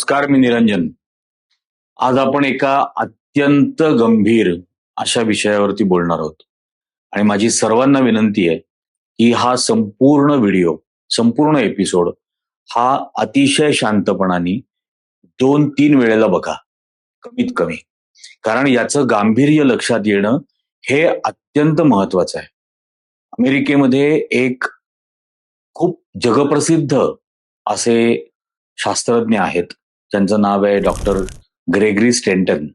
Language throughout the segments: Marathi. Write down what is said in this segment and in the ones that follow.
नमस्कार, मी निरंजन. आज आपण एका अत्यंत गंभीर अशा विषयावरती बोलणार आहोत आणि माझी सर्वांना विनंती आहे, की हा संपूर्ण एपिसोड हा अतिशय शांतपणाने 2-3 वेळेला बघा, कमीत कमी. कारण याचं गांभीर्य लक्षात येणं हे अत्यंत महत्वाचं आहे. अमेरिकेमध्ये एक खूप जगप्रसिद्ध असे शास्त्रज्ञ आहेत. त्यांचं नाव आहे doctor Gregory Stanton.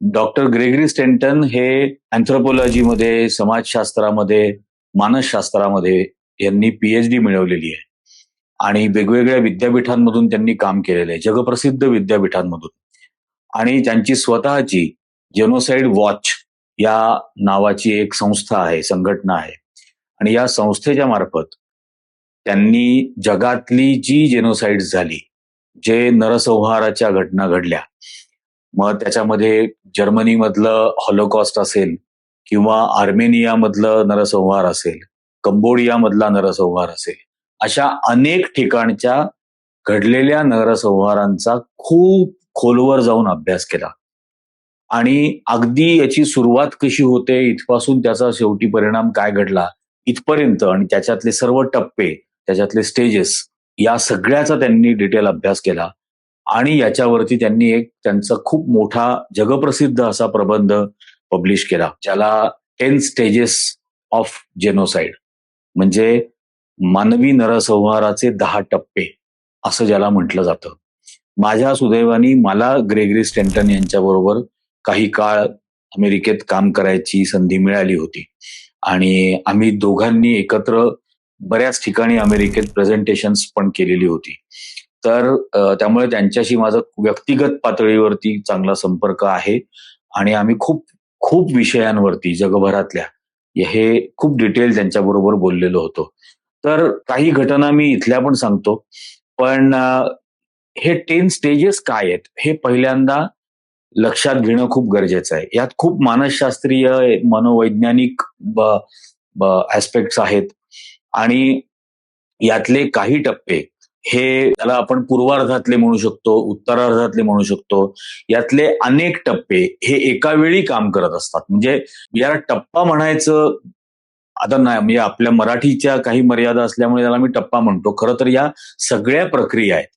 Doctor Gregory Stanton हे अँथ्रोपॉलॉजीमध्ये, समाजशास्त्रामध्ये, मानसशास्त्रामध्ये यांनी पीएचडी मिळवलेली आहे आणि वेगवेगळ्या विद्यापीठांमधून त्यांनी काम केलेलं आहे, जगप्रसिद्ध विद्यापीठांमधून. आणि त्यांची स्वतःची जेनोसाइड वॉच या नावाची एक संस्था आहे, संघटना आहे. आणि या संस्थेच्या मार्फत त्यांनी जगातली जी जेनोसाइड झाली, जे नरसंहाराच्या घटना घडल्या, मग त्याच्यामध्ये जर्मनीमधलं हॉलोकॉस्ट असेल किंवा आर्मेनियामधलं नरसंहार असेल, कंबोडियामधला नरसंहार असेल, अशा अनेक ठिकाणच्या घडलेल्या नरसंहारांचा खूप खोलवर जाऊन अभ्यास केला. आणि अगदी याची सुरुवात कशी होते इथपासून त्याचा शेवटी परिणाम काय घडला इथपर्यंत आणि त्याच्यातले सर्व टप्पे, त्याच्यातले स्टेजेस, या सगळ्याचा त्यांनी डिटेल अभ्यास केला. आणि याच्यावरती त्यांनी एक त्यांचा खूप मोठा जगप्रसिद्ध असा प्रबंध पब्लिश केला, ज्याला 10 स्टेजेस ऑफ जेनोसाइड, म्हणजे मानवी नरसंहाराचे 10 टप्पे असं ज्याला म्हटलं जातं. माझ्या सुदैवाने मला ग्रेगरी स्टेंटन यांच्याबरोबर काही काळ अमेरिकेत काम करायची संधी मिळाली होती आणि आम्ही दोघांनी एकत्र बऱ्याच ठिकाणी अमेरिकेत प्रेझेंटेशन्स पण केलेली होती. तर त्यामुळे त्यांच्याशी माझा व्यक्तिगत पातळीवरती चांगला संपर्क आहे आणि आम्ही खूप खूप विषयांवरती जगभरातल्या हे खूप डिटेल त्यांच्याबरोबर बोललेलो होतो. तर काही घटना मी इथल्या पण सांगतो, पण हे 10 स्टेजेस काय आहेत हे पहिल्यांदा लक्षात घेणं खूप गरजेचं आहे. यात खूप मानसशास्त्रीय, मनोवैज्ञानिक ऍस्पेक्ट्स आहेत आणि यातले काही टप्पे हे त्याला आपण पूर्वार्धातले म्हणू शकतो, उत्तरार्धातले म्हणू शकतो. यातले अनेक टप्पे हे एका वेळी काम करत असतात. म्हणजे याला टप्पा म्हणायचं आता नाही, म्हणजे आपल्या मराठीच्या काही मर्यादा असल्यामुळे त्याला मी टप्पा म्हणतो. खरं तर या सगळ्या प्रक्रिया आहेत,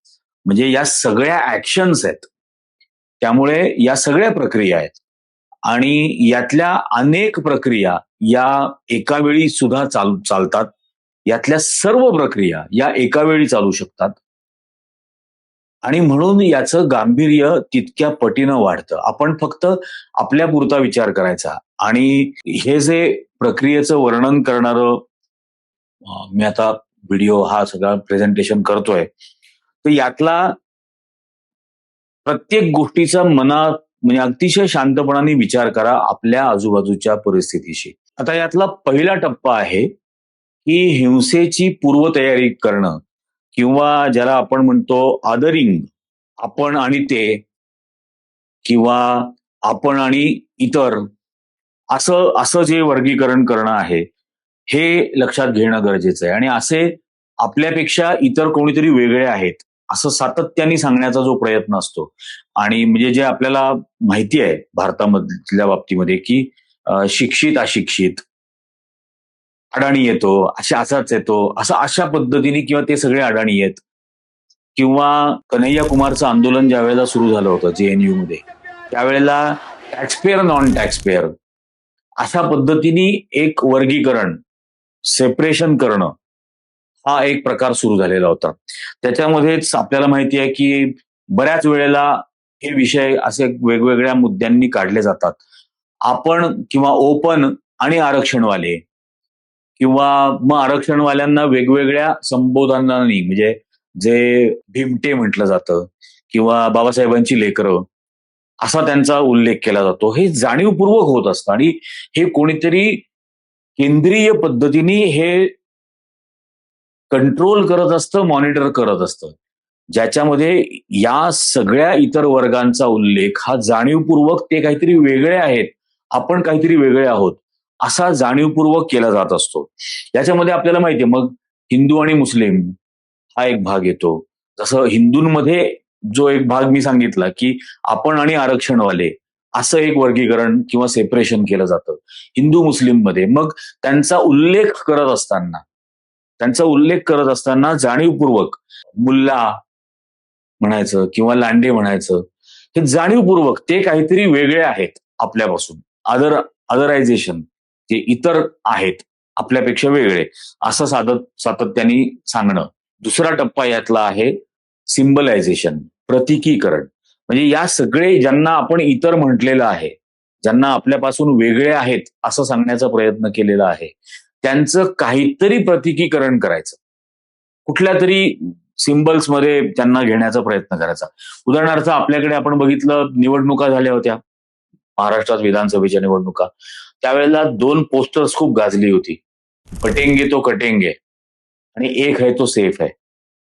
म्हणजे या सगळ्या ऍक्शन्स आहेत. त्यामुळे या सगळ्या प्रक्रिया आहेत आणि यातल्या अनेक प्रक्रिया या एका वेळी सुद्धा चालतात. यातल्या सर्व प्रक्रिया या एका वेळी चालू शकतात आणि म्हणून याचं गांभीर्य तितक्या पटीनं वाढतं. आपण फक्त आपल्या पुरता विचार करायचा आणि हे जे प्रक्रियेचं वर्णन करणारं मी आता व्हिडिओ हा सगळा प्रेझेंटेशन करतोय, तर यातला प्रत्येक गोष्टीचा मनात म्हणजे अतिशय शांतपणाने विचार करा आपल्या आजूबाजूच्या परिस्थितीशी. आता यातला पहिला टप्पा आहे की हिंसेची पूर्वतयारी करणं किंवा ज्याला आपण म्हणतो आदरिंग, आपण आणि ते किंवा आपण आणि इतर, असं असं जे वर्गीकरण करणं आहे हे लक्षात घेणं गरजेचं आहे. आणि असे आपल्यापेक्षा इतर कोणीतरी वेगळे आहेत असं सातत्याने सांगण्याचा जो प्रयत्न असतो, आणि म्हणजे जे आपल्याला माहिती आहे भारतामधल्या बाबतीमध्ये की शिक्षित अशिक्षित, अडाणी येतो, असाच येतो, अशा पद्धतीने, किंवा ते सगळे अडाणी आहेत, किंवा कन्हैया कुमारचं आंदोलन ज्या वेळेला सुरू झालं होतं जेएनयू मध्ये, त्यावेळेला टॅक्सपेअर नॉन टॅक्सपेअर अशा पद्धतीने एक वर्गीकरण, सेपरेशन करणं, हा एक प्रकार सुरू झालेला होता. त्याच्यामध्येच आपल्याला माहिती आहे की बऱ्याच वेळेला हे विषय असे वेगवेगळ्या मुद्द्यांनी काढले जातात. आपण किंवा ओपन आणि आरक्षणवाले, किंवा मग आरक्षणवाल्यांना वेगवेगळ्या संबोधनांनी, म्हणजे जे भिमटे म्हटलं जातं किंवा बाबासाहेबांची लेकरं, असा त्यांचा उल्लेख केला जातो. हे जाणीवपूर्वक होत असतं आणि हे कोणीतरी केंद्रीय पद्धतीने हे कंट्रोल करत असतं, मॉनिटर करत असतं, ज्याच्यामध्ये या सगळ्या इतर वर्गांचा उल्लेख हा जाणीवपूर्वक ते काहीतरी वेगळे आहेत, आपण काहीतरी वेगळे आहोत, असा जाणीवपूर्वक केला जात असतो. याच्यामध्ये आपल्याला माहितीये मग हिंदू आणि मुस्लिम हा एक भाग येतो. जसं हिंदूंमध्ये जो एक भाग मी सांगितला की आपण आणि आरक्षणवाले असं एक वर्गीकरण किंवा सेपरेशन केलं जातं हिंदू मुस्लिम मध्ये. मग त्यांचा उल्लेख करत असताना जाणीवपूर्वक मुल्ला म्हणायचं किंवा लांडे म्हणायचं, हे जाणीवपूर्वक ते काहीतरी वेगळे आहेत आपल्यापासून. अदरायझेशन, जे इतर आहेत आपल्यापेक्षा वेगळे, असं सातत्याने सांगणं. दुसरा टप्पा यातला आहे सिम्बलायझेशन, प्रतीकीकरण. म्हणजे या सगळे ज्यांना आपण इतर म्हटलेलं आहे, ज्यांना आपल्यापासून वेगळे आहेत असं सांगण्याचा प्रयत्न केलेला आहे, त्यांचं काहीतरी प्रतीकीकरण करायचं. कुठल्या तरी सिम्बल्समध्ये त्यांना घेण्याचा प्रयत्न करायचा. उदाहरणार्थ आपल्याकडे आपण बघितलं, निवडणुका झाल्या होत्या महाराष्ट्रात, विधानसभेच्या निवडणुका. त्यावेळेला 2 पोस्टर्स खूप गाजली होती, बटेंगे तो कटेंगे आणि एक है तो सेफ है.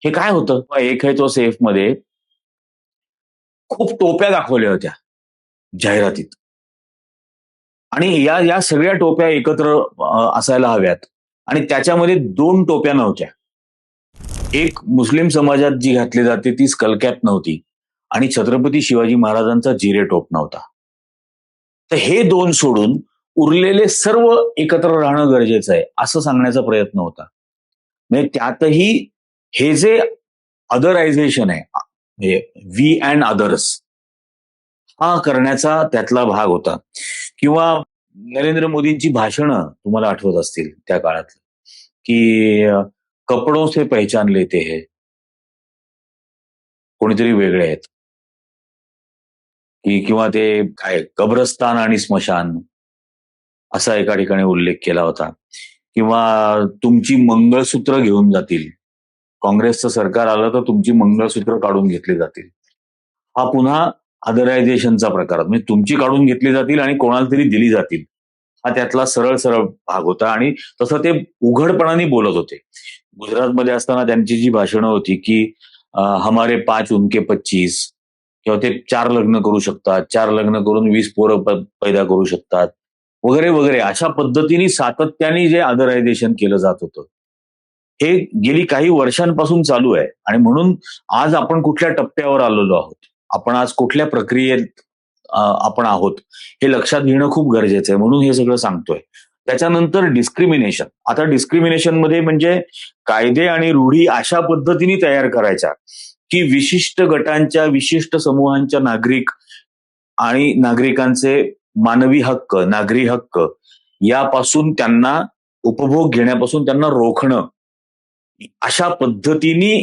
हे काय होतं, एक है तो सेफ मध्ये खूप टोप्या दाखवल्या होत्या जाहिरातीत, आणि या या सगळ्या टोप्या एकत्र असायला हव्यात, आणि त्याच्यामध्ये 2 टोप्या नव्हत्या. एक मुस्लिम समाजात जी घातली जाते ती स्कलकॅप नव्हती, आणि छत्रपती शिवाजी महाराजांचा जिरे टोप नव्हता. तर हे 2 सोडून उरलेले सर्व एकत्र राहणं गरजेचं आहे असं सांगण्याचा प्रयत्न होता. म्हणजे त्यातही हे जे अदरायझेशन आहे, म्हणजे वी अँड अदर्स, हा करण्याचा त्यातला भाग होता. किंवा नरेंद्र मोदींची भाषणं तुम्हाला आठवत असतील त्या काळात, की कपडों से पहचान लेते हैं, कोणीतरी वेगळे आहेत, की किंवा ते काय कब्रस्तान आणि स्मशान असा एका ठिकाणी उल्लेख केला होता. किंवा तुमची मंगळसूत्र घेऊन जातील, काँग्रेसचं सरकार आलं तर तुमची मंगळसूत्र काढून घेतली जातील. हा पुन्हा अदरायझेशनचा प्रकार, म्हणजे तुमची काढून घेतली जातील आणि कोणाला तरी दिली जातील, हा त्यातला सरळ सरळ भाग होता. आणि तसं ते उघडपणाने बोलत होते. गुजरातमध्ये असताना त्यांची जी भाषणं होती की हमारे 5 उनके 25, किंवा ते 4 लग्न करू शकतात, 4 लग्न करून 20 पोरं पैदा करू शकतात, वगैरे वगैरे, अशा पद्धतीने सातत्याने जे अदरायझेशन केलं जात होतं, हे गेली काही वर्षांपासून चालू आहे. आणि म्हणून आज आपण कुठल्या टप्प्यावर आलेलो आहोत, आपण आज कुठल्या प्रक्रियेत आपण आहोत, हे लक्षात घेणं खूप गरजेचं आहे. म्हणून हे सगळं सांगतोय. त्याच्यानंतर डिस्क्रिमिनेशन. आता डिस्क्रिमिनेशन मध्ये म्हणजे कायदे आणि रूढी अशा पद्धतीने तयार करायच्या की विशिष्ट गटांच्या, विशिष्ट समूहांच्या नागरिकांचे मानवी हक्क, नागरी हक्क यापासून त्यांना, उपभोग घेण्यापासून त्यांना रोखणं, अशा पद्धतीने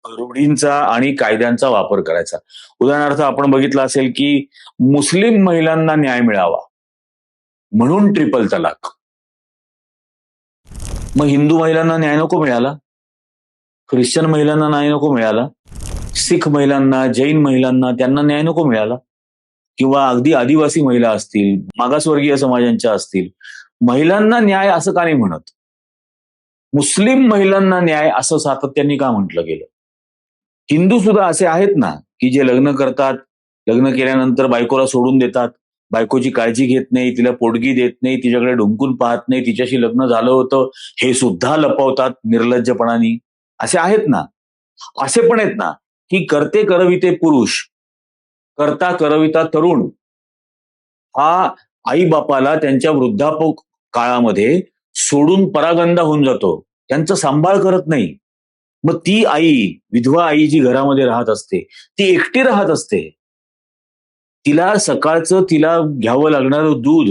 रूढींचा आणि कायद्यांचा वापर करायचा. उदाहरणार्थ आपण बघितलं असेल की मुस्लिम महिलांना न्याय मिळावा म्हणून ट्रिपल तलाक. मग हिंदू महिलांना न्याय नको मिळाला, ख्रिश्चन महिलांना न्याय नको मिळाला, सिख महिलांना, जैन महिलांना त्यांना न्याय नको मिळाला, किंवा अगदी आदिवासी महिला असतील, मागासवर्गीय समाजांच्या असतील, महिलांना न्याय असं का नाही म्हणत? मुस्लिम महिलांना न्याय असं सातत्याने का म्हटलं गेलं? हिंदू सुद्धा असे आहेत ना की जे लग्न करतात, लग्न केल्यानंतर बायकोला सोडून देतात, बायकोची काळजी घेत नाही, तिला पोटगी देत नाही, तिच्याकडे ढुंकून पाहत नाही, तिच्याशी लग्न झालं होतं हे सुद्धा लपवतात निर्लज्जपणाने. असे आहेत ना. असे पण आहेत ना की करते करविते पुरुष, करता करविता तरुण, हा आई बापाला त्यांच्या वृद्धापक काळामध्ये सोडून परागंदा होऊन जातो, त्यांचा सांभाळ करत नाही. मग ती आई, विधवा आई जी घरामध्ये राहत असते, ती एकटी राहत असते. तिला सकाळचं तिला घ्यावं लागणारं दूध,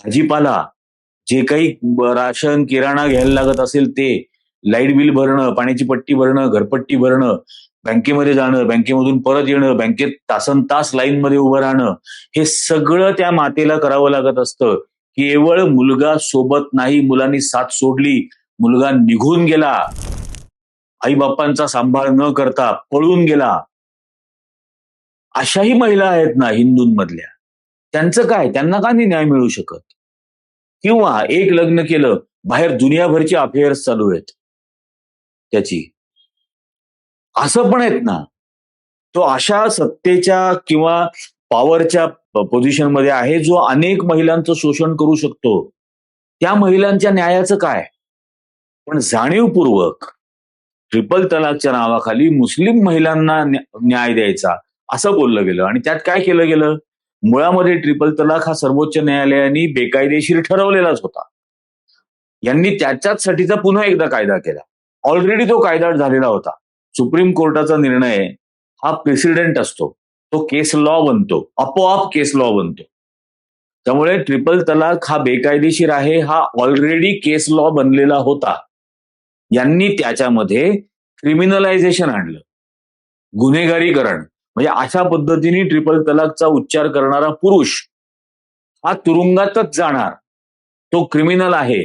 भाजीपाला, जे काही राशन किराणा घ्यायला लागत असेल ते, लाईट बिल भरणं, पाण्याची पट्टी भरणं, घरपट्टी भरणं, बँकेमध्ये जाणं, बँकेमधून परत येणं, बँकेत तासन तास लाईनमध्ये उभं राहणं, हे सगळं त्या मातेला करावं लागत असतं. केवळ मुलगा सोबत नाही, मुलांनी साथ सोडली, मुलगा निघून गेला, आई बापांचा सांभाळ न करता पळून गेला, अशाही महिला आहेत ना हिंदूंमधल्या. त्यांचं काय, त्यांना का नाही न्याय मिळू शकत? किंवा एक लग्न केलं, बाहेर दुनियाभरची अफेअर्स चालू आहेत त्याची, असं पण आहेत ना. तो अशा सत्तेच्या किंवा पॉवरच्या पोझिशनमध्ये आहे जो अनेक महिलांचं शोषण करू शकतो. त्या महिलांच्या न्यायाचं काय? पण जाणीवपूर्वक ट्रिपल तलाकच्या नावाखाली मुस्लिम महिलांना न्याय द्यायचा असं बोललं गेलं. आणि त्यात काय केलं गेलं, मुळामध्ये ट्रिपल तलाक हा सर्वोच्च न्यायालयाने बेकायदेशीर ठरवलेलाच होता. यांनी त्याच्याचसाठीचा पुन्हा एकदा कायदा केला. ऑलरेडी तो कायदा झालेला होता. सुप्रीम कोर्टाचा निर्णय हा प्रेसिडेंट असतो, तो केस लॉ बनतो, आपोआप केस लॉ बनतो. त्यामुळे ट्रिपल तलाक हा बेकायदेशीर आहे हा ऑलरेडी केस लॉ बनलेला होता. यांनी त्याच्यामध्ये क्रिमिनलायझेशन आणलं, गुन्हेगारीकरण. म्हणजे अशा पद्धतीने ट्रिपल तलाकचा उच्चार करणारा पुरुष हा तुरुंगातच जाणार, तो क्रिमिनल आहे.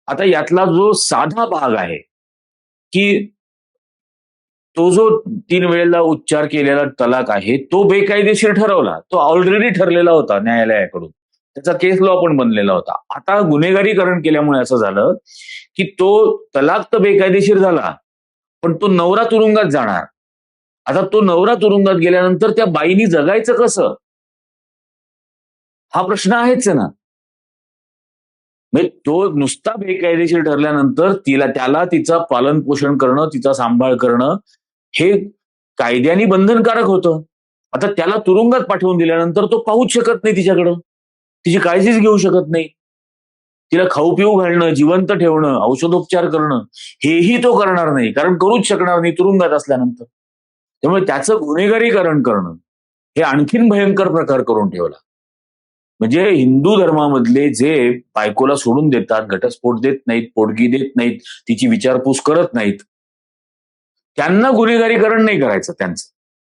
आता यातला जो साधा भाग आहे की तो जो 3 वेळेला उच्चार केलेला तलाक आहे तो बेकायदेशीर ठरवला, तो ऑलरेडी ठरलेला होता न्यायालयाकडून, त्याचा केस लॉ पण बनलेला होता. आता गुन्हेगारीकरण केल्यामुळे असं झालं की तो तलाक तर बेकायदेशीर झाला, पण तो नवरा तुरुंगात जाणार. आता तो नवरा तुरुंगात गेल्यानंतर त्या बाईनी जगायचं कसं, हा प्रश्न आहेच ना. म्हणजे तो नुसता बेकायदेशीर ठरल्यानंतर त्याला तिचं पालन पोषण करणं, तिचा सांभाळ करणं हे कायद्याने बंधनकारक होतं. आता त्याला तुरुंगात पाठवून दिल्यानंतर तो पाहूच शकत नाही तिच्याकडं, तिची काळजीच घेऊ शकत नाही. तिला खाऊ पिऊ घालणं, जिवंत ठेवणं, औषधोपचार करणं हेही तो करणार नाही, कारण करूच शकणार नाही तुरुंगात असल्यानंतर. त्यामुळे त्याचं गुन्हेगारीकरण करणं हे आणखीन भयंकर प्रकार करून ठेवला. म्हणजे हिंदू धर्मामधले जे बायकोला सोडून देतात, घटस्फोट देत नाहीत, पोटगी देत नाहीत, तिची विचारपूस करत नाहीत, त्यांना गुन्हेगारीकरण नाही करायचं त्यांचं.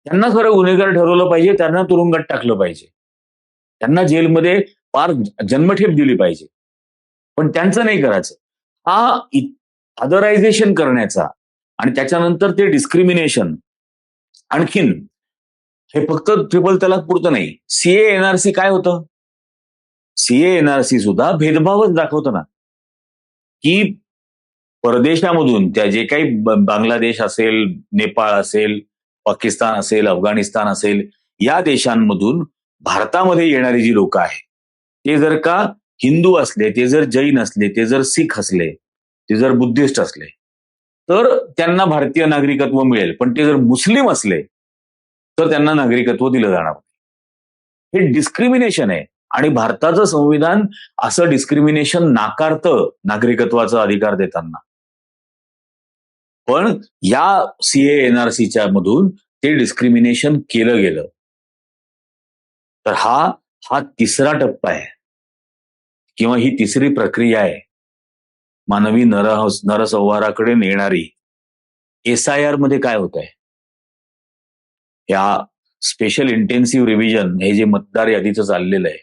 त्यांना खरं गुन्हेगार ठरवलं पाहिजे, त्यांना तुरुंगात टाकलं पाहिजे, त्यांना जेलमध्ये फार जन्मठेप दिली पाहिजे, पण त्यांचं नाही करायचं. हा अदरायझेशन करण्याचा आणि त्याच्यानंतर ते डिस्क्रिमिनेशन आणखीन, हे फक्त ट्रिपल तलाक पुरतं नाही. सीए एनआरसी काय होतं, सीए एनआरसी सुद्धा भेदभावच दाखवतं ना, की परदेशामधून त्या जे काही बांगलादेश असेल, नेपाळ असेल, पाकिस्तान असेल, अफगाणिस्तान असेल, या देशांमधून भारतामध्ये येणारी जी लोक आहेत ते जर का हिंदू असले, ते जर जैन असले, ते जर सिख असले, ते जर बुद्धिस्ट असले, तर त्यांना भारतीय नागरिकत्व मिळेल. पण ते जर मुस्लिम असले तर त्यांना नागरिकत्व दिलं जाणार. हे डिस्क्रिमिनेशन आहे आणि भारताचं संविधान असं डिस्क्रिमिनेशन नाकारतं नागरिकत्वाचा अधिकार देताना. पण या सीए एनआरसीच्या मधून ते डिस्क्रिमिनेशन केलं गेलं. तर हा तिसरा टप्पा आहे किंवा ही तिसरी प्रक्रिया आहे मानवी नरसंहाराकडे नेणारी. एसआयआर मध्ये काय होत आहे, या स्पेशल इंटेन्सिव्ह रिव्हिजन हे जे मतदार यादीचं चाललेलं आहे,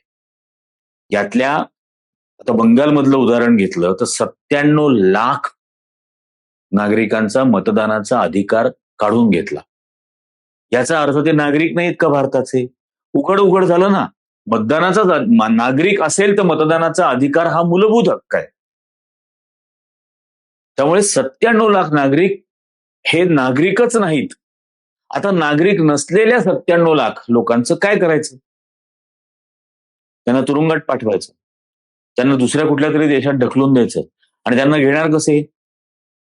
यातल्या आता बंगालमधलं उदाहरण घेतलं तर 97 लाख नागरिकांचा मतदानाचा अधिकार काढून घेतला. याचा अर्थ ते नागरिक नाहीत का भारताचे? उघड झालं ना. मतदानाचा नागरिक असेल तर मतदानाचा अधिकार हा मूलभूत हक्क आहे. त्यामुळे 97 लाख नागरिक हे नागरिकच नाहीत. आता नागरिक नसलेल्या 97 लाख लोकांचं काय करायचं? त्यांना तुरुंगात पाठवायचं, त्यांना दुसऱ्या कुठल्या तरी देशात ढकलून द्यायचं आणि त्यांना घेणार कसे?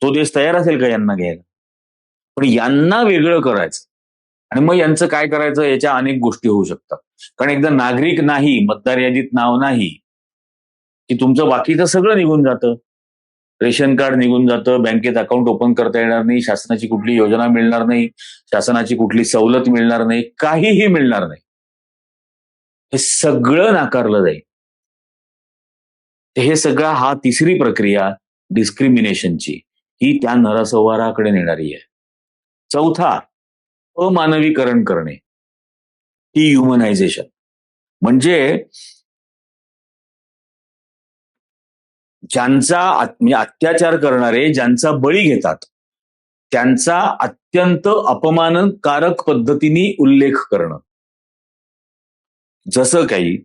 तो देश तयार असेल का यांना घ्यायला? पण यांना वेगळं करायचं आणि मग यांचं काय करायचं, याच्या अनेक गोष्टी होऊ शकतात. कारण एकदा नागरिक नाही, मतदार यादीत नाव नाही की तुमचं बाकीचं सगळं निघून जातं. रेशन कार्ड निघून जातं, बँकेत अकाउंट ओपन करता येणार नाही, शासनाची कुठली योजना मिळणार नाही, शासनाची कुठली सवलत मिळणार नाही, काहीही मिळणार नाही. हे सगळं नाकारलं जाईल. हे सगळं हा तिसरी प्रक्रिया डिस्क्रिमिनेशनची ही त्या नरसंहाराकडे नेणारी आहे. चौथा, अमानवीकरण करणे, डिह्युमनायझेशन. म्हणजे ज्यांचा म्हणजे अत्याचार करणारे ज्यांचा बळी घेतात त्यांचा अत्यंत अपमानकारक पद्धतीने उल्लेख करणं. जसं काही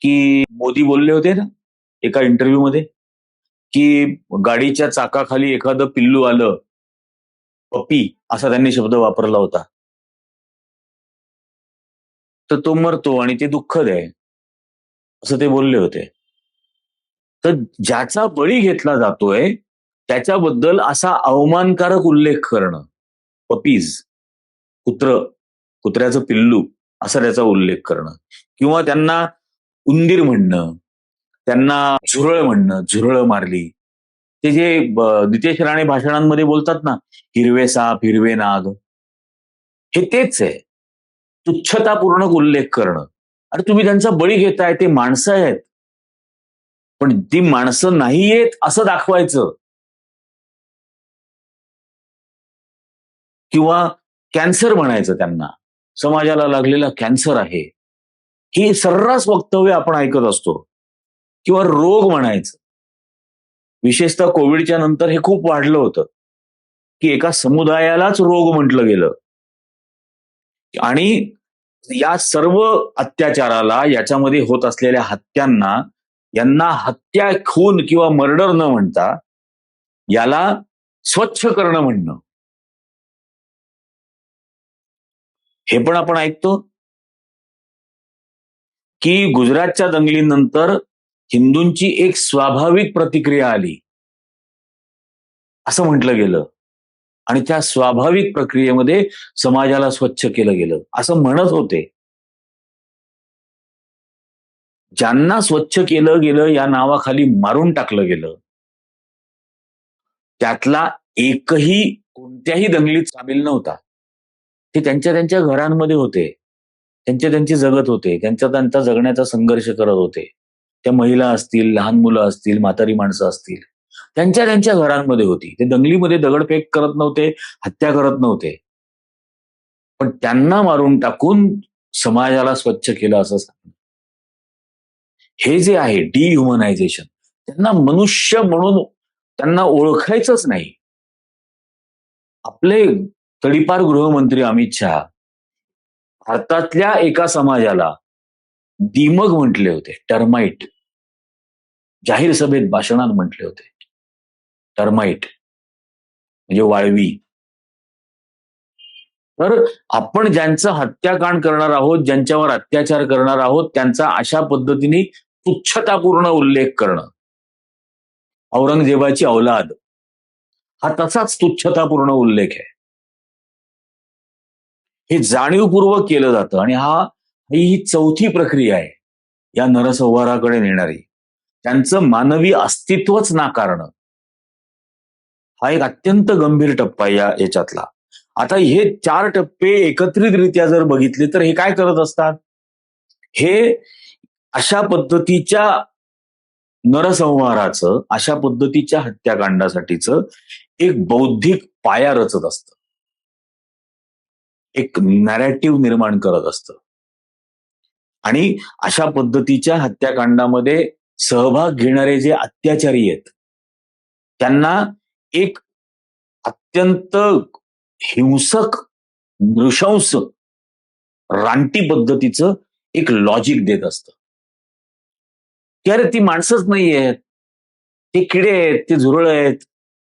की मोदी बोलले होते ना एका इंटरव्ह्यू मध्ये की गाडीच्या चाकाखाली एखादं पिल्लू आलं, पपी असा त्यांनी शब्द वापरला होता, तर तो मरतो आणि ते दुःखद आहे असं ते बोलले होते. तर ज्याचा बळी घेतला जातोय त्याच्याबद्दल असा अवमानकारक उल्लेख करणं, पपीज, कुत्र्याचं पिल्लू, असा त्याचा उल्लेख करणं, किंवा त्यांना उंदीर म्हणणं, त्यांना झुरळ म्हणणं, झुरळ मारली. ते जे नितेश राणे भाषणांमध्ये बोलतात ना, हिरवे साप, हिरवे नाग, हे तेच आहे. तुच्छतापूर्ण उल्लेख करणं. अरे तुम्ही त्यांचा बळी घेताय, ते माणसं आहेत. पण ती माणसं नाहीयेत असं दाखवायचं. किंवा कॅन्सर म्हणायचं त्यांना. समाजाला लागलेला कॅन्सर आहे. ही सर्रास वक्तव्य आपण ऐकत असतो. किंवा रोग म्हणायचं. विशेषतः कोविडच्या नंतर हे खूप वाढलं होतं, की एका समुदायालाच रोग म्हटलं गेलं. आणि या सर्व अत्याचाराला, याच्यामध्ये होत असलेल्या हत्यांना, यांना हत्या, खून किंवा मर्डर न म्हणता याला स्वच्छ करणं म्हणणं. हे पण आपण ऐकतो की गुजरातच्या दंगलीनंतर हिंदूंची एक स्वाभाविक प्रतिक्रिया आली, असं म्हटलं गेलं. आणि त्या स्वाभाविक प्रक्रियेमध्ये समाजाला स्वच्छ केलं गेलं, असं म्हणत होते. ज्यांना स्वच्छ केलं गेलं या नावाखाली मारून टाकलं गेलं, त्यातला एकही कोणत्याही दंगलीत सामील नव्हता. ते त्यांच्या त्यांच्या घरांमध्ये होते, त्यांचे जगत होते, त्यांचा जगण्याचा संघर्ष करत होते. त्या महिला असतील, लहान मुलं असतील, म्हातारी माणसं असतील, त्यांच्या घरांमध्ये होती. ते दंगलीमध्ये दगडफेक करत नव्हते, हत्या करत नव्हते. पण त्यांना मारून टाकून समाजाला स्वच्छ केलं असं सांगणं, हे जे आहे डिह्युमनायझेशन, त्यांना मनुष्य म्हणून त्यांना ओळखायचंच नाही. आपले तडीपार गृहमंत्री अमित शहा भारतातल्या एका समाजाला दिमक म्हटले होते, टर्माइट. जाहीर सभेत भाषणात म्हटले होते, टर्माइट म्हणजे वाळवी. तर आपण ज्यांचं हत्याकांड करणार आहोत, ज्यांच्यावर अत्याचार करणार आहोत, त्यांचा अशा पद्धतीने तुच्छतापूर्ण उल्लेख करणं, औरंगजेबाची औलाद, हा तसाच तुच्छतापूर्ण उल्लेख आहे. हे जाणीवपूर्वक केलं जातं. आणि ही चौथी प्रक्रिया आहे या नरसंहाराकडे नेणारी. त्यांचं मानवी अस्तित्वच नाकारणं, हा एक अत्यंत गंभीर टप्पा आहे याच्यातला. आता हे 4 टप्पे एकत्रितरित्या जर बघितले तर हे काय करत असतात? हे अशा पद्धतीच्या नरसंहाराचं, अशा पद्धतीच्या हत्याकांडासाठीचं एक बौद्धिक पाया रचत असतं, एक नॅरेटिव्ह निर्माण करत असतं. आणि अशा पद्धतीच्या हत्याकांडामध्ये सहभाग घेणारे जे अत्याचारी आहेत, त्यांना एक अत्यंत हिंसक, नृशंस, रानटी पद्धतीचं एक लॉजिक देत असतं, की अरे ती माणसंच नाही आहेत, ते किडे आहेत, ते झुरळ आहेत,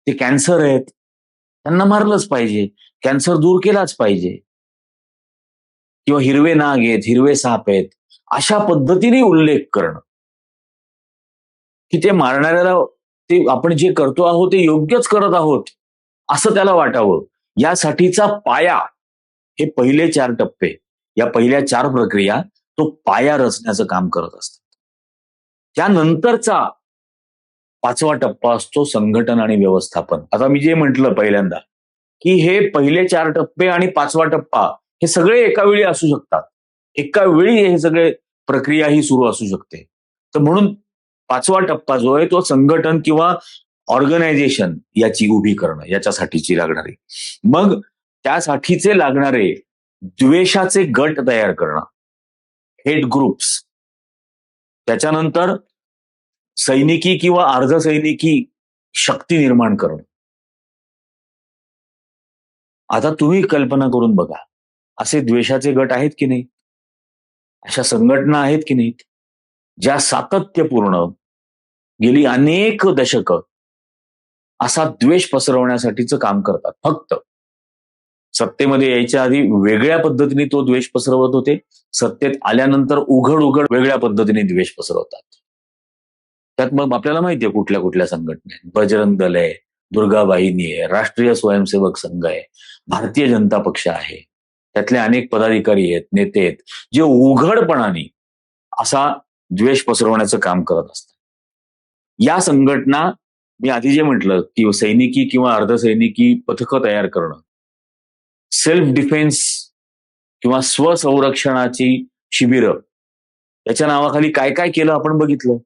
ते कॅन्सर आहेत, त्यांना मारलंच पाहिजे, कॅन्सर दूर केलाच पाहिजे. किंवा हिरवे नाग आहेत, हिरवे साप आहेत, अशा पद्धतीने उल्लेख करणं, की ते मारणाऱ्याला ते आपण जे करतो आहोत ते योग्यच करत आहोत असं त्याला वाटावं. यासाठीचा पाया, हे पहिले 4 टप्पे, या पहिल्या 4 प्रक्रिया तो पाया रचण्याचं काम करत असतात. त्यानंतरचा 5वा टप्पा असतो संघटन आणि व्यवस्थापन. आता मी जे म्हटलं पहिल्यांदा, की हे पहिले 4 टप्पे आणि 5वा टप्पा हे सगळे एका वेळी असू शकतात. एका वेळी हे सगळे प्रक्रिया ही सुरू असू शकते. तर म्हणून 5वा टप्पा जो आहे तो संघटन किंवा ऑर्गनायझेशन याची उभी करणं, याच्यासाठीची लागणारी. मग त्यासाठीचे लागणारे द्वेषाचे गट तयार करणं, हेट ग्रुप्स. त्याच्यानंतर सैनिकी किंवा अर्धसैनिकी शक्ती निर्माण करणं. आता तुम्ही कल्पना करून बघा, असे द्वेषाचे गट आहेत की नाही? अशा संघटना आहेत की नाहीत? ज्या सातत्यपूर्ण गेली अनेक दशकं असा द्वेष पसरवण्यासाठीचं काम करतात. फक्त सत्तेमध्ये यायच्या आधी वेगळ्या पद्धतीने तो द्वेष पसरवत होते, सत्तेत आल्यानंतर उघड उघड वेगळ्या पद्धतीने द्वेष पसरवतात. त्यात मग आपल्याला माहितीये कुठल्या कुठल्या संघटना आहेत. बजरंग दल आहे, दुर्गाबाईंनी आहे, राष्ट्रीय स्वयंसेवक संघ आहे, भारतीय जनता पक्ष आहे. त्यातले अनेक पदाधिकारी आहेत, नेते आहेत, जे उघडपणाने असा द्वेष पसरवण्याचं काम करत असतात. या संघटना, मी आधी जे म्हटलं की सैनिकी किंवा अर्धसैनिकी पथकं तयार करणं, सेल्फ डिफेन्स किंवा स्वसंरक्षणाची शिबिरं, याच्या नावाखाली काय काय केलं आपण बघितलं.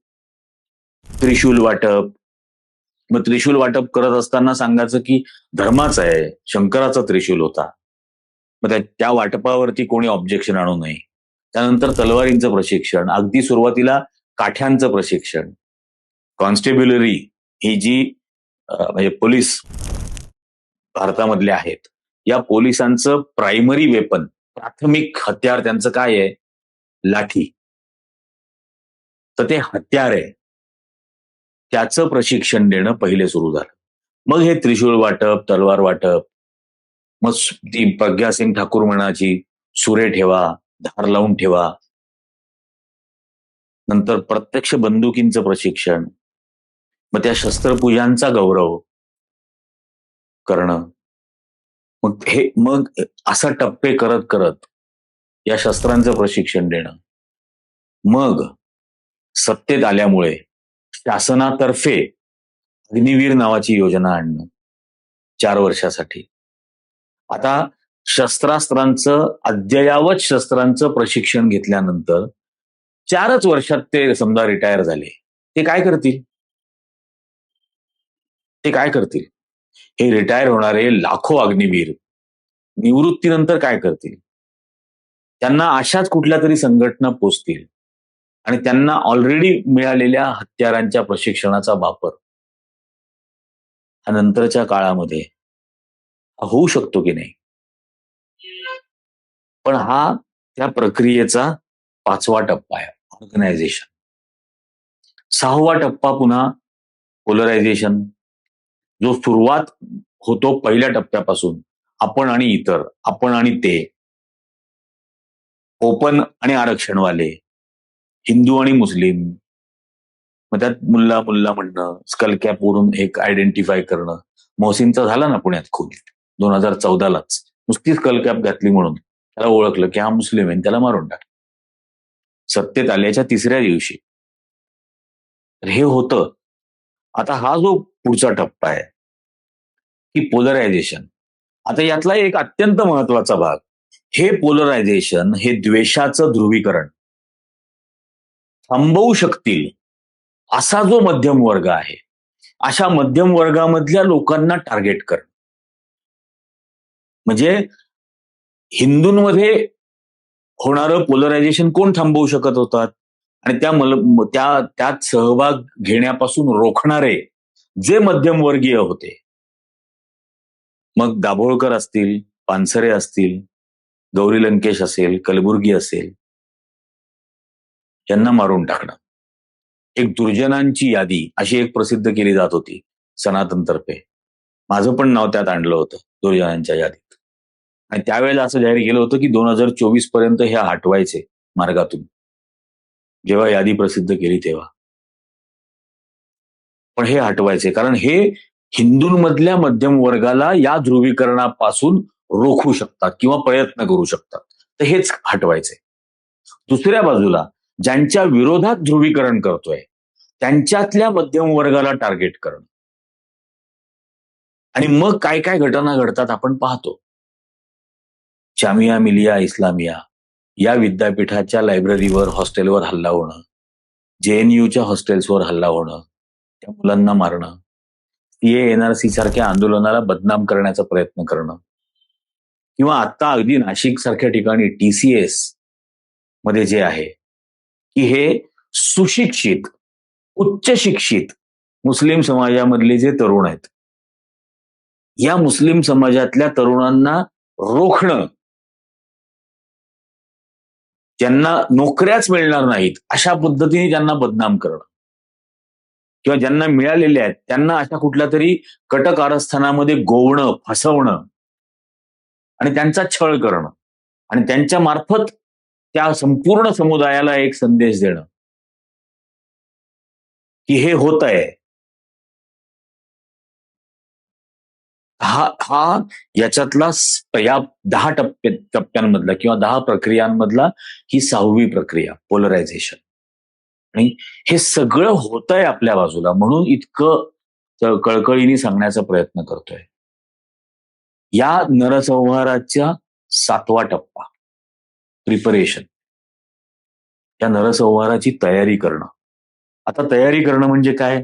त्रिशूल वाटप. मग त्रिशूल वाटप करत असताना सांगायचं की धर्माचा आहे, शंकराचा त्रिशूल होता. मग त्या वाटपावरती कोणी ऑब्जेक्शन आणू नये. त्यानंतर तलवारींचं प्रशिक्षण, अगदी सुरुवातीला काठ्यांचं प्रशिक्षण, कॉन्स्टेब्युलरी ही जी म्हणजे पोलीस भारतामधले आहेत, या पोलिसांचं प्रायमरी वेपन, प्राथमिक हत्यार त्यांचं काय आहे? लाठी. तर ते हत्यार आहे. त्याचं प्रशिक्षण देणं पहिले सुरू झालं. मग हे त्रिशूळ वाटप, तलवार वाटप, मग ती प्रज्ञासिंग ठाकूर म्हणाची सुरे ठेवा, धार लावून ठेवा. नंतर प्रत्यक्ष बंदुकींचं प्रशिक्षण, मग त्या शस्त्रपूजांचा गौरव करणं. मग असा टप्पे करत करत या शस्त्रांचं प्रशिक्षण देणं. मग सत्तेत आल्यामुळे शासनातर्फे अग्निवीर नावाची योजना आणणं 4 वर्षासाठी. आता अद्ययावत शस्त्रांचं प्रशिक्षण घेतल्यानंतर 4च वर्षात ते समजा रिटायर झाले. ते काय करतील? हे रिटायर होणारे लाखो अग्निवीर निवृत्तीनंतर काय करतील? त्यांना अशाच कुठल्या तरी संघटना पोचतील आणि त्यांना ऑलरेडी मिळालेल्या हत्यारांच्या प्रशिक्षणाचा वापर हा नंतरच्या काळामध्ये होऊ शकतो की नाही? पण हा त्या प्रक्रियेचा 5वा टप्पा आहे, ऑर्गनायझेशन. 6वा टप्पा पुन्हा पोलरायझेशन, जो सुरुवात होतो पहिल्या टप्प्यापासून, आपण आणि इतर, आपण आणि ते, ओपन आणि आरक्षणवाले, हिंदू आणि मुस्लिम. मग त्यात मुल्ला मुल्ला म्हणणं, स्कल कॅप वरून एक आयडेंटिफाय करणं. मोहसिनचा झाला ना पुण्यात खून 2014लाच. नुसती स्कल कॅप घातली म्हणून त्याला ओळखलं की हा मुस्लिम आहे, त्याला मारून टाक. सत्तेत आल्याच्या 3ऱ्या दिवशी हे होतं. आता हा जो पुढचा टप्पा आहे की पोलरायझेशन. आता यातला एक अत्यंत महत्वाचा भाग, हे पोलरायझेशन, हे द्वेषाचं ध्रुवीकरण थांबवू शकतील असा जो मध्यम वर्ग आहे, अशा मध्यम वर्गामधल्या लोकांना टार्गेट कर. म्हणजे हिंदूंमध्ये होणारं पोलरायझेशन कोण थांबवू शकत होतात? आणि त्यात सहभाग घेण्यापासून रोखणारे जे मध्यमवर्गीय होते, मग दाभोळकर असतील, पानसरे असतील, गौरी लंकेश असेल, कलबुर्गी असेल, यांना मारून टाकणं. एक दुर्जनांची यादी अशी एक प्रसिद्ध केली जात होती सनातनतर्फे. माझं पण नाव त्यात आणलं होतं दुर्जनांच्या यादीत. आणि त्यावेळेला असं जाहीर केलं होतं की 2024 पर्यंत हे हटवायचे मार्गातून, जेव्हा यादी प्रसिद्ध केली तेव्हा. पण हे हटवायचे, कारण हे हिंदूंमधल्या मध्यम वर्गाला या ध्रुवीकरणापासून रोखू शकतात किंवा प्रयत्न करू शकतात. तर हेच हटवायचे. दुसऱ्या बाजूला ज्यांच्या विरोधात ध्रुवीकरण करतोय त्यांच्यातल्या मध्यम वर्गाला टार्गेट करणं. आणि मग काय काय घटना घडतात आपण पाहतो. जामिया मिलिया इस्लामिया या विद्यापीठाच्या लायब्ररीवर, हॉस्टेलवर हल्ला होणं, जेएनयूच्या हॉस्टेल्सवर हल्ला होणं, त्या मुलांना मारणं, एनआरसी सारख्या आंदोलनाला बदनाम करण्याचा प्रयत्न करणं, किंवा आता अगदी नाशिक सारख्या ठिकाणी टीसीएस मध्ये जे आहे की हे सुशिक्षित, उच्च शिक्षित मुस्लिम समाजामधले जे तरुण आहेत, या मुस्लिम समाजातल्या तरुणांना रोखणं, ज्यांना नोकऱ्याच मिळणार नाहीत अशा पद्धतीने त्यांना बदनाम करणं, किंवा ज्यांना मिळालेल्या आहेत त्यांना अशा कुठल्या तरी कट कारस्थानामध्ये गोवणं, फसवणं आणि त्यांचा छळ करणं, आणि त्यांच्या मार्फत त्या संपूर्ण समुदायाला एक संदेश देणं की हे होत आहे. हा हा याच्यातला या 10 टप्प्यांमधला किंवा 10 प्रक्रियांमधला ही 6वी प्रक्रिया पोलरायझेशन. आणि हे सगळं होतंय आपल्या बाजूला म्हणून इतकं कळकळीने सांगण्याचा प्रयत्न करतोय. या नरसंहाराच्या 7वा टप्पा प्रिपरेशन. या नरसंहाराची तयारी करणं. आता तयारी करणं म्हणजे काय?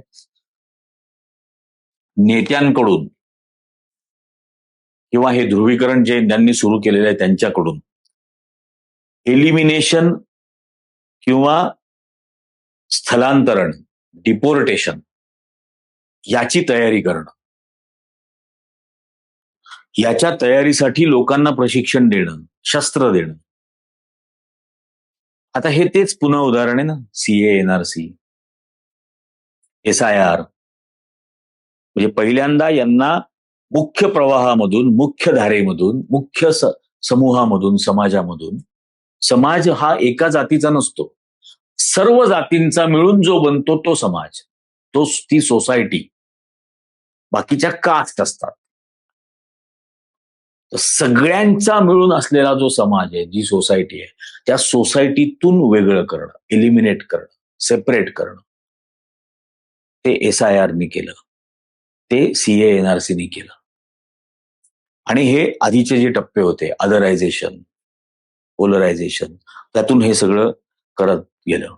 नेत्यांकडून किंवा हे ध्रुवीकरण जे ज्यांनी सुरू केलेलं आहे त्यांच्याकडून एलिमिनेशन किंवा स्थलांतरण, डिपोर्टेशन याची तयारी करणं. याच्या तयारीसाठी लोकांना प्रशिक्षण देणं, शस्त्र देणं. आता हे तेच पुन्हा उदाहरण आहे ना, सीए, एनआरसी, SIR. म्हणजे पहिल्यांदा यांना मुख्य प्रवाहामधून, मुख्य धारेमधून, मुख्य समूहामधून, समाजामधून. समाज हा एका जातीचा नसतो, सर्व जातींचा मिळून जो बनतो तो समाज, ती सोसायटी. बाकीच्या कास्ट असतात. तर सगळ्यांचा मिळून असलेला जो समाज आहे, जी सोसायटी आहे, त्या सोसायटीतून वेगळं करणं, एलिमिनेट करणं, सेपरेट करणं, ते SIRनी केलं, ते CA NRCनी केलं. आणि हे आधीचे जे टप्पे होते, अदरायझेशन, पोलरायझेशन, त्यातून हे सगळं करत गेलं.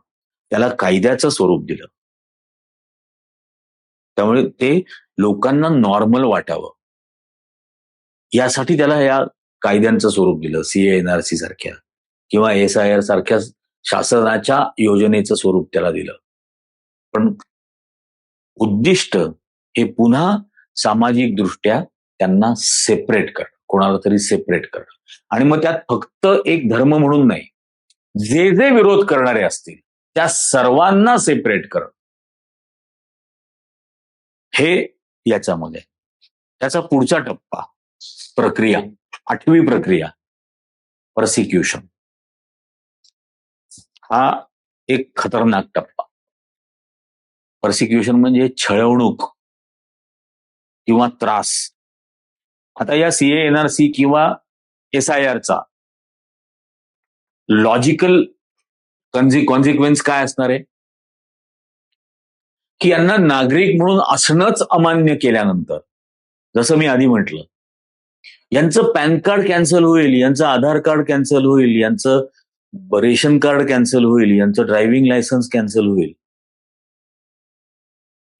त्याला कायद्याचं स्वरूप दिलं. त्यामुळे ते लोकांना नॉर्मल वाटावं यासाठी त्याला या कायद्यांचं स्वरूप दिलं, CA NRC सारख्या किंवा SIR सारख्या शासनाच्या योजनेचं स्वरूप त्याला दिलं. पण उद्दिष्ट हे पुन्हा सामाजिक दृष्ट्या त्यांना सेपरेट करणं, कोणाला तरी सेपरेट करणं. आणि मग त्यात फक्त एक धर्म म्हणून नाही, जे जे विरोध करणारे असतील त्या सर्वांना सेपरेट करणं, हे याच्यामध्ये. त्याचा पुढचा टप्पा प्रक्रिया, 8वी प्रक्रिया प्रॉसिक्युशन. हा एक खतरनाक टप्पा. प्रॉसिक्युशन म्हणजे छळवणूक किंवा त्रास. आता या CA NRC किंवा SIRचा लॉजिकल कॉन्सिक्वेन्स काय असणार आहे? की यांना नागरिक म्हणून असणंच अमान्य केल्यानंतर, जसं मी आधी म्हटलं, यांचं पॅन कार्ड कॅन्सल होईल, यांचं आधार कार्ड कॅन्सल होईल, यांचं रेशन कार्ड कॅन्सल होईल, यांचं ड्रायव्हिंग लायसन्स कॅन्सल होईल.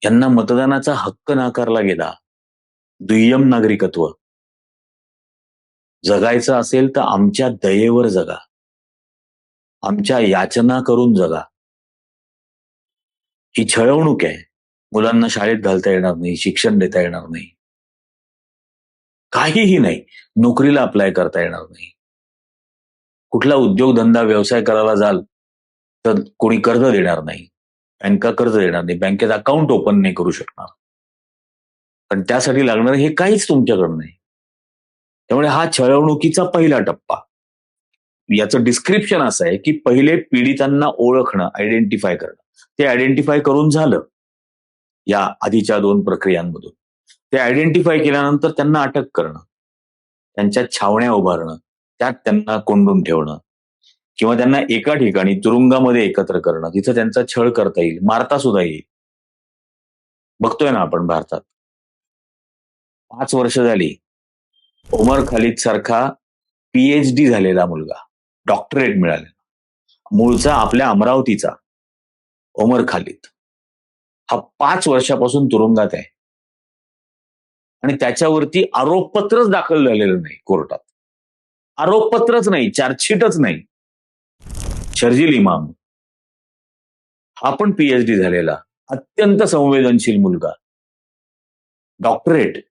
यांना मतदानाचा हक्क नाकारला गेला. दुय्यम नागरिकत्व. जगायचं असेल तर आमच्या दयेवर जगा, आमच्या याचना करून जगा. ही छळवणूक आहे. मुलांना शाळेत घालता येणार नाही, शिक्षण देता येणार नाही, काहीही नाही. नोकरीला अप्लाय करता येणार नाही. कुठला उद्योगधंदा व्यवसाय करायला जाल तर कोणी कर्ज देणार नाही, बँका कर्ज देणार नाही, बँकेत अकाउंट ओपन नाही करू शकणार. पण त्यासाठी लागणार हे काहीच तुमच्याकडे नाही. त्यामुळे हा छळवणुकीचा पहिला टप्पा. याचं डिस्क्रिप्शन असं आहे की पहिले पीडितांना ओळखणं, आयडेंटिफाय करणं. ते आयडेंटिफाय करून झालं या आधीच्या 2 प्रक्रियांमधून. ते आयडेंटिफाय केल्यानंतर त्यांना अटक करणं, त्यांच्या छावण्या उभारणं, त्यात त्यांना कोंडून ठेवणं किंवा त्यांना एका ठिकाणी तुरुंगामध्ये एकत्र करणं, तिथं त्यांचा छळ करता येईल, मारता सुद्धा येईल. बघतोय ना आपण भारतात. 5 वर्ष झाली उमर खालिद सारखा PhD झालेला मुलगा, डॉक्टरेट मिळाले, मूळचा आपल्या अमरावतीचा उमर खालिद, हा 5 वर्षापासून तुरुंगात आहे आणि त्याच्यावरती आरोपपत्रच दाखल झालेलं नाही कोर्टात. आरोपपत्रच नाही, चार्जशीटच नाही. शर्जील इमाम, हा पण PhD झालेला, अत्यंत संवेदनशील मुलगा, डॉक्टरेट,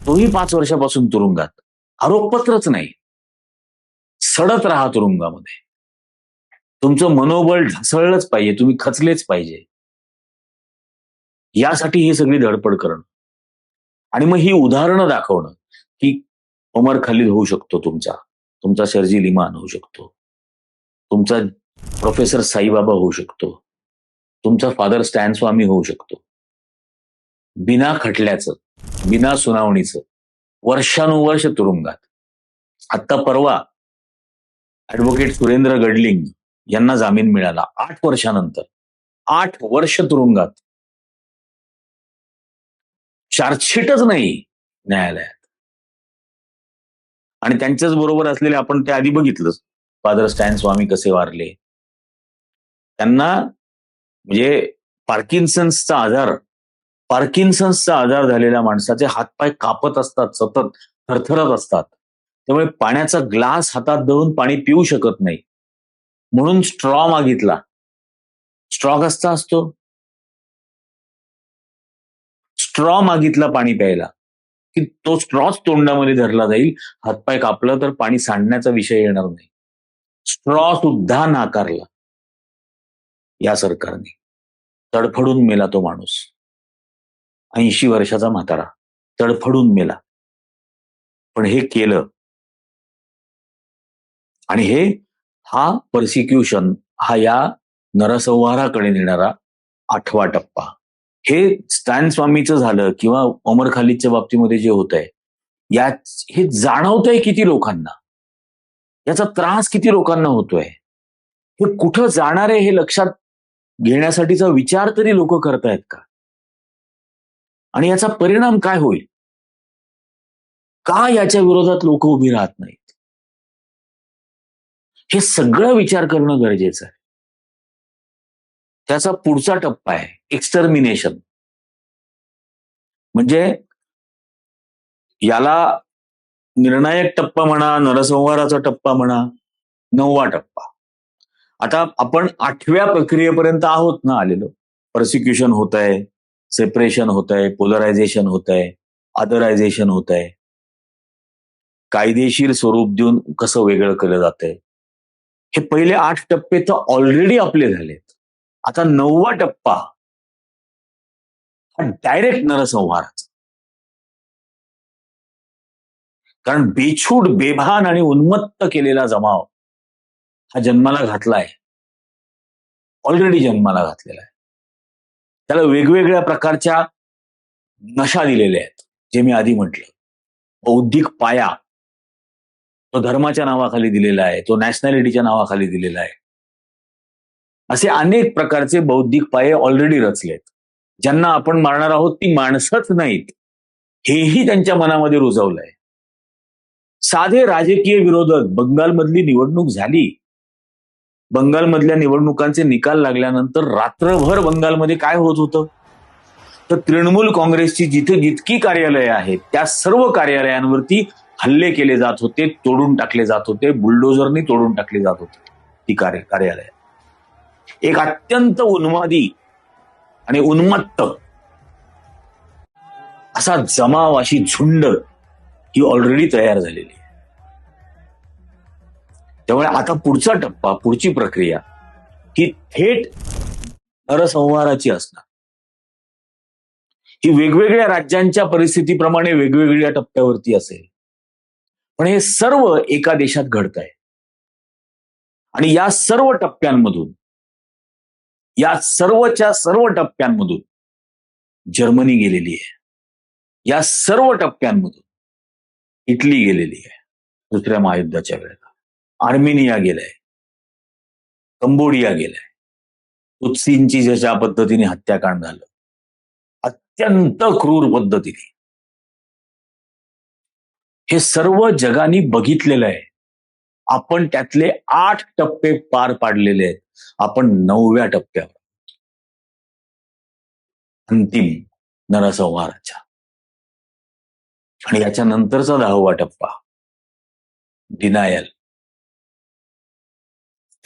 तोही 5 वर्षापासून तुरुंगात. आरोपपत्रच नाही. सडत राहा तुरुंगामध्ये. तुमचं मनोबल ढासळलंच पाहिजे, तुम्ही खचलेच पाहिजे. यासाठी ही सगळी धडपड करणं आणि मग ही उदाहरणं दाखवणं की उमर खालिद होऊ शकतो तुमचा शर्जील इमान होऊ शकतो, तुमचा प्रोफेसर साईबाबा होऊ शकतो, तुमचा फादर स्टॅन स्वामी होऊ शकतो. बिना खटल्याचं, बिना सुनावणीचं, वर्षानुवर्ष तुरुंगात. आत्ता परवा ऍडव्होकेट सुरेंद्र गडलिंग यांना जामीन मिळाला 8 वर्षानंतर. 8 वर्ष तुरुंगात. चार्जशीटच नाही न्यायालयात. आणि त्यांच्याच बरोबर असलेले आपण ते आधी बघितलंच, फादर स्टॅन स्वामी कसे वारले. त्यांना म्हणजे पार्किन्सन्सचा आजार झालेल्या माणसाचे हातपाय कापत असतात, सतत थरथरत असतात. त्यामुळे पाण्याचा ग्लास हातात धरून पाणी पिऊ शकत नाही. म्हणून स्ट्रॉ मागितला. स्ट्रॉ कसा असतो? स्ट्रॉ मागितला पाणी प्यायला, की तो स्ट्रॉच तोंडामध्ये धरला जाईल. हातपाय कापलं तर पाणी सांडण्याचा विषय येणार नाही. स्ट्रॉ सुद्धा नाकारला या सरकारने. तडफडून मेला तो माणूस. 80 वर्षाचा म्हातारा तडफडून मेला. पण हे केलं. आणि हा पर्सिक्युशन, हा या नरसंहाराकडे नेणारा 8वा टप्पा. हे स्टॅन स्वामीचं झालं किंवा ओमर खालिदच्या बाबतीमध्ये जे होत आहे, हे जाणवतंय किती लोकांना, याचा त्रास किती लोकांना होतोय, हे कुठं जाणार आहे हे लक्षात घेण्यासाठीचा विचार तरी लोक करतायत का? आणि याचा परिणाम काय होईल? का याच्या विरोधात लोक उभी राहत नाहीत? हे सगळं विचार करणं गरजेचं आहे. त्याचा पुढचा टप्पा आहे एक्सटर्मिनेशन. म्हणजे याला निर्णायक टप्पा म्हणा, नरसंहाराचा टप्पा म्हणा, 9वा टप्पा. आता आपण 8व्या प्रक्रियेपर्यंत आहोत ना आलेलो. प्रोसिक्युशन होत आहे, सेपरेशन होत आहे, पोलरायझेशन होत आहे, अदरायझेशन होत आहे, कायदेशीर स्वरूप देऊन कसं वेगळं केलं जातंय. हे पहिले 8 टप्पे तर ऑलरेडी आपले झालेत. आता 9वा टप्पा हा डायरेक्ट नरसंहाराचा. कारण बेछूट, बेभान आणि उन्मत्त केलेला जमाव हा जन्माला घातलाय, ऑलरेडी जन्माला घातलेला आहे. त्याला वेगवेगळ्या प्रकारच्या नशा दिलेल्या आहेत. जे मी आधी म्हटलं, बौद्धिक पाया तो धर्माच्या नावाखाली दिलेला आहे, तो नॅशनॅलिटीच्या नावाखाली दिलेला आहे. असे अनेक प्रकारचे बौद्धिक पाये ऑलरेडी रचलेत. ज्यांना आपण मारणार आहोत ती माणसंच नाहीत, हेही त्यांच्या मनामध्ये रुजवलंय. साधे राजकीय विरोधक. बंगालमधली निवडणूक झाली. बंगालमधल्या निवडणुकांचे निकाल लागल्यानंतर रात्रभर बंगालमध्ये काय होत होतं? तर तृणमूल काँग्रेसची जिथे जितकी कार्यालयं आहेत त्या सर्व कार्यालयांवरती हल्ले केले जात होते, तोडून टाकले जात होते, बुलडोझरनी तोडून टाकले जात होते ती कार्यालय. एक अत्यंत उन्मादी आणि उन्मत्त असा जमाव, अशी झुंड ही ऑलरेडी तयार झालेली आहे. त्यामुळे आता पुढचा टप्पा, पुढची प्रक्रिया ही थेट नरसंहाराची असणार. ही वेगवेगळ्या राज्यांच्या परिस्थितीप्रमाणे वेगवेगळ्या टप्प्यावरती असेल, पण हे सर्व एका देशात घडत आहे. आणि या सर्व टप्प्यांमधून, या सर्वच्या सर्व टप्प्यांमधून जर्मनी गेलेली आहे. या सर्व टप्प्यांमधून इटली गेलेली आहे दुसऱ्या महायुद्धाच्या वेळेला. आर्मेनिया गेलाय, कंबोडिया गेलाय. तुत्सींची ज्या पद्धतीने हत्याकांड झालं, अत्यंत क्रूर पद्धतीने, हे सर्व जगाने बघितलेलं आहे. आपण त्यातले 8 टप्पे पार पाडलेले आहेत. आपण 9व्या टप्प्यावर, अंतिम नरसंहाराच्या. आणि याच्या नंतरचा 10वा टप्पा डिनायल,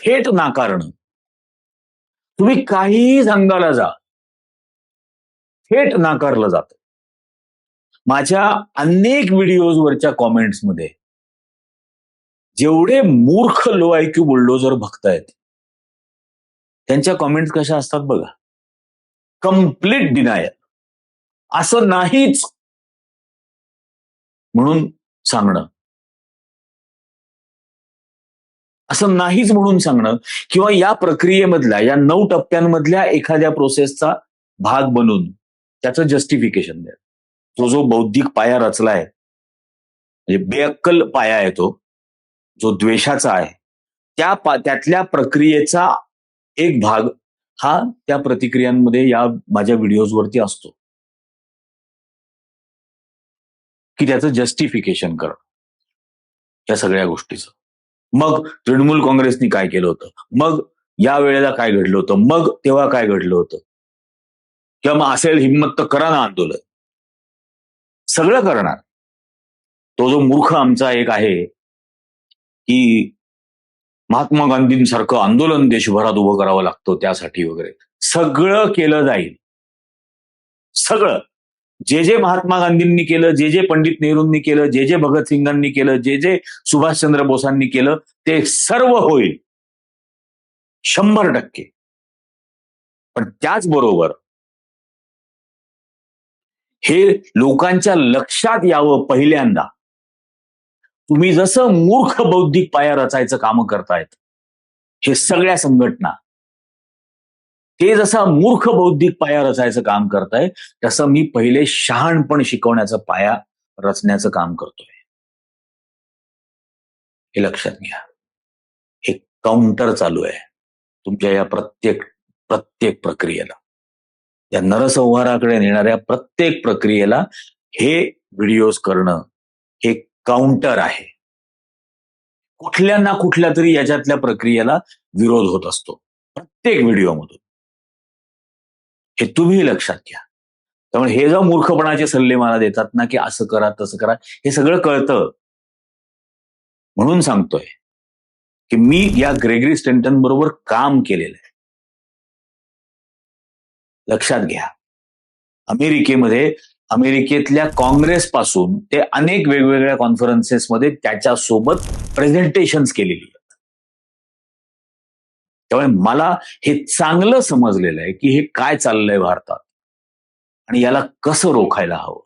थेट नाकारणं. तुम्ही काहीही सांगायला जा, थेट नाकारलं जातं. माझ्या अनेक व्हिडिओजवरच्या कॉमेंट्समध्ये जेवढे मूर्ख लो आयक्यू बुलडोजर भक्त आहेत त्यांच्या कॉमेंट्स कशा असतात बघा. कम्प्लीट डिनायल, असं नाहीच म्हणून सांगणं, असं नाहीच म्हणून सांगणं, किंवा या प्रक्रियेमधल्या, या 9 टप्प्यांमधल्या एखाद्या प्रोसेसचा भाग बनून त्याचं जस्टिफिकेशन द्या. तो जो बौद्धिक पाया रचलाय, म्हणजे बेअक्कल पाया आहे तो, जो द्वेषाचा आहे, त्यातल्या प्रक्रियेचा एक भाग हा त्या प्रतिक्रियांमध्ये या माझ्या व्हिडिओजवरती असतो, की त्याचं जस्टिफिकेशन करणं या सगळ्या गोष्टीचं. मग तृणमूल काँग्रेसनी काय केलं होतं, मग या वेळेला काय घडलं होतं, मग तेव्हा काय घडलं होतं, किंवा मग असेल हिंमत तर करा ना आंदोलन. सगळं करणार. तो जो मूर्ख आमचा एक आहे की महात्मा गांधींसारखं आंदोलन देशभरात उभं करावं लागतं त्यासाठी वगैरे, सगळं केलं जाईल. सगळं जे जे महात्मा गांधींनी केलं, जे जे पंडित नेहरूंनी केलं, जे जे भगतसिंगांनी केलं, जे जे सुभाषचंद्र बोसांनी केलं, ते सर्व होईल 100%. पण त्याचबरोबर हे लोकांच्या लक्षात यावं पहिल्यांदा, तुम्ही जसं मूर्ख बौद्धिक पाया रचायचं काम करतायत हे सगळ्या संघटना, ते जसा मूर्ख बौद्धिक पाया रचायचं काम करताय, तसं मी पहिले शहाणपण शिकवण्याचा पाया रचण्याचं काम करतोय. हे लक्षात घ्या. हे काउंटर चालू आहे तुमच्या या प्रत्येक प्रक्रियेला, या नरसंहाराकडे नेणाऱ्या प्रत्येक प्रक्रियेला हे व्हिडिओज करणं हे काउंटर आहे. कुठल्या ना कुठल्या तरी याच्यातल्या प्रक्रियेला विरोध होत असतो प्रत्येक व्हिडिओमधून. हे तुम्ही लक्षात घ्या. त्यामुळे हे जो मूर्खपणाचे सल्ले मला देतात ना, की असं करा तसं करा, हे सगळं कळतं. म्हणून सांगतोय की मी या ग्रेगरी स्टेंटन बरोबर काम केलेलं आहे. लक्षात घ्या. अमेरिकेतल्या काँग्रेसपासून ते अनेक वेगवेगळ्या कॉन्फरन्सेसमध्ये त्याच्यासोबत प्रेझेंटेशन्स केलेली आहेत. त्यामुळे मला हे चांगलं समजलेलं आहे की हे काय चाललंय भारतात आणि याला कसं रोखायला हवं.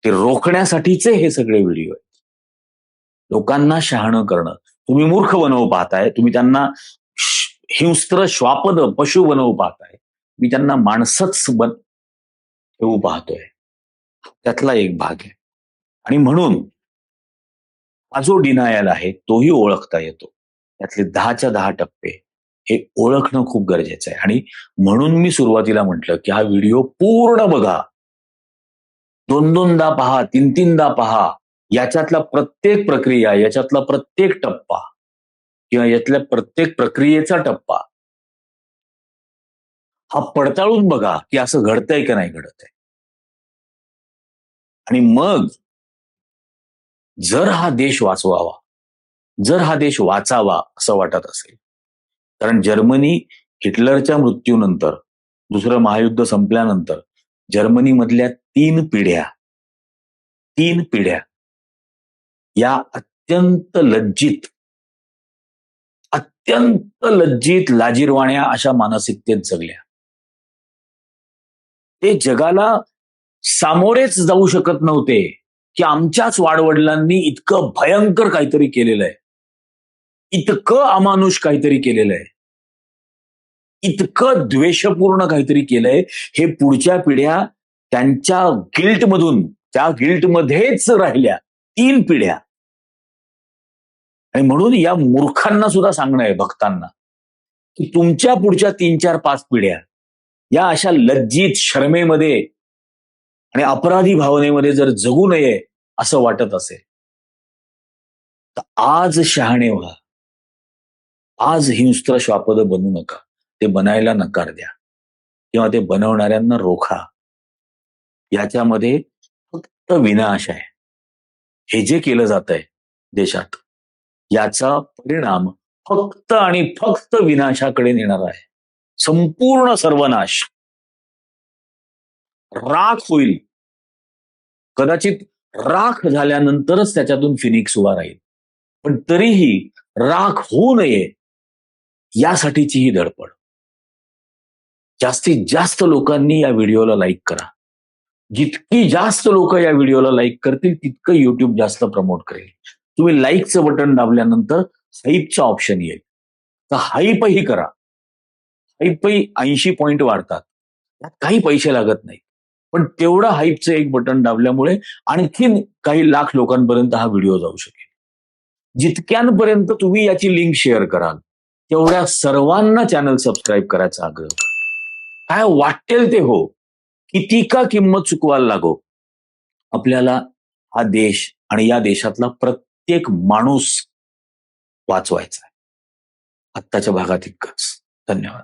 ते रोखण्यासाठीचे हे सगळे व्हिडिओ आहेत. लोकांना शहाणं करणं. तुम्ही मूर्ख बनवू पाहताय, तुम्ही त्यांना हिंस्त्र श्वापद पशु बनवू पाहताय, मी त्यांना माणसंच ठेवू पाहतोय. त्यातला एक भाग आहे. आणि म्हणून हा जो डिनायल आहे तोही ओळखता येतो. त्यातले 10च्या 10 टप्पे हे ओळखणं खूप गरजेचं आहे. आणि म्हणून मी सुरुवातीला म्हटलं की हा व्हिडिओ पूर्ण बघा, 2-2दा पहा, 3-3दा पहा. याच्यातला प्रत्येक प्रक्रिया, याच्यातला प्रत्येक टप्पा किंवा यातल्या प्रत्येक प्रक्रियेचा टप्पा हा पडताळून बघा की असं घडतंय की नाही घडत आहे. आणि मग जर हा देश वाचवावा, जर हा देश वाचावा असं वाटत असेल, कारण जर्मनी हिटलरच्या मृत्यूनंतर, दुसरं महायुद्ध संपल्यानंतर जर्मनीमधल्या 3 पिढ्या या अत्यंत लज्जित लाजिरवाण्या अशा मानसिकतेत जगल्या. ते जगाला सामोरेच जाऊ शकत नव्हते की आमच्याच वाडवडिलांनी इतकं भयंकर काहीतरी केलेलं आहे, इतकं अमानुष काहीतरी केलेलं आहे, इतकं द्वेषपूर्ण काहीतरी केलंय. हे पुढच्या पिढ्या त्यांच्या गिल्टमधून, त्या गिल्टमध्येच राहिल्या 3 पिढ्या. आणि म्हणून या मूर्खांना सुद्धा सांगणं आहे भक्तांना की तुमच्या पुढच्या 3, 4, 5 पिढ्या या अशा लज्जित शरमेमध्ये आणि अपराधी भावनेमध्ये जर जगू नये असं वाटत असेल तर आज शहाणे व्हा. आज हिंस्त्र श्वापद बनू नका. ते बनायला नकार द्या किंवा ते बनवणाऱ्यांना रोखा. याच्यामध्ये फक्त विनाश आहे. हे जे केलं जात आहे देशात, याचा परिणाम फक्त आणि फक्त विनाशाकडे नेणारा आहे. संपूर्ण सर्वनाश, राख होईल. कदाचित राख झाल्यानंतरच त्याच्यातून फिनिक्स उभा राहील, पण तरीही राख होऊ नये यासाठीची ही धडपड. जास्तीत जास्त लोकांनी या व्हिडिओला लाईक करा. जितकी जास्त लोक या व्हिडिओला लाईक करतील तितकं युट्यूब जास्त प्रमोट करेल. तुम्ही लाईकचं बटन दाबल्यानंतर हाईपचा ऑप्शन येईल, तर हाईपही करा. हाईपही 80 पॉइंट वाढतात. त्यात काही पैसे लागत नाही, पण तेवढं हाईपचं एक बटन दाबल्यामुळे आणखीन काही लाख लोकांपर्यंत हा व्हिडिओ जाऊ शकेल. जितक्यांपर्यंत तुम्ही याची लिंक शेअर कराल तेवढ्या सर्वांना चॅनल सबस्क्राईब करायचा आग्रह करा. काय वाटेल ते हो, किती का किंमत चुकवायला लागो, आपल्याला हा देश आणि या देशातला प्रत्येक माणूस वाचवायचा आहे. आत्ताच्या भागात इतकंच. धन्यवाद.